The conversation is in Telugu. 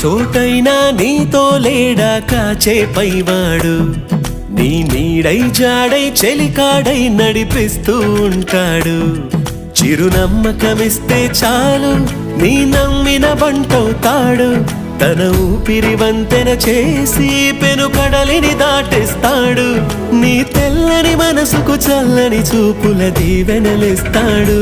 చోటైనా నీతో లేడా కాచే పైవాడు నీ నీడై జాడై చెలికాడై నడిపిస్తూ ఉంటాడు చిరునమ్మకమిస్తే చాలు నీ నమ్మిన బంటవుతాడు తన ఊపిరి వంతెన చేసి పెను కడలిని దాటేస్తాడు నీ తెల్లని మనసుకు చల్లని చూపుల దీవెనలిస్తాడు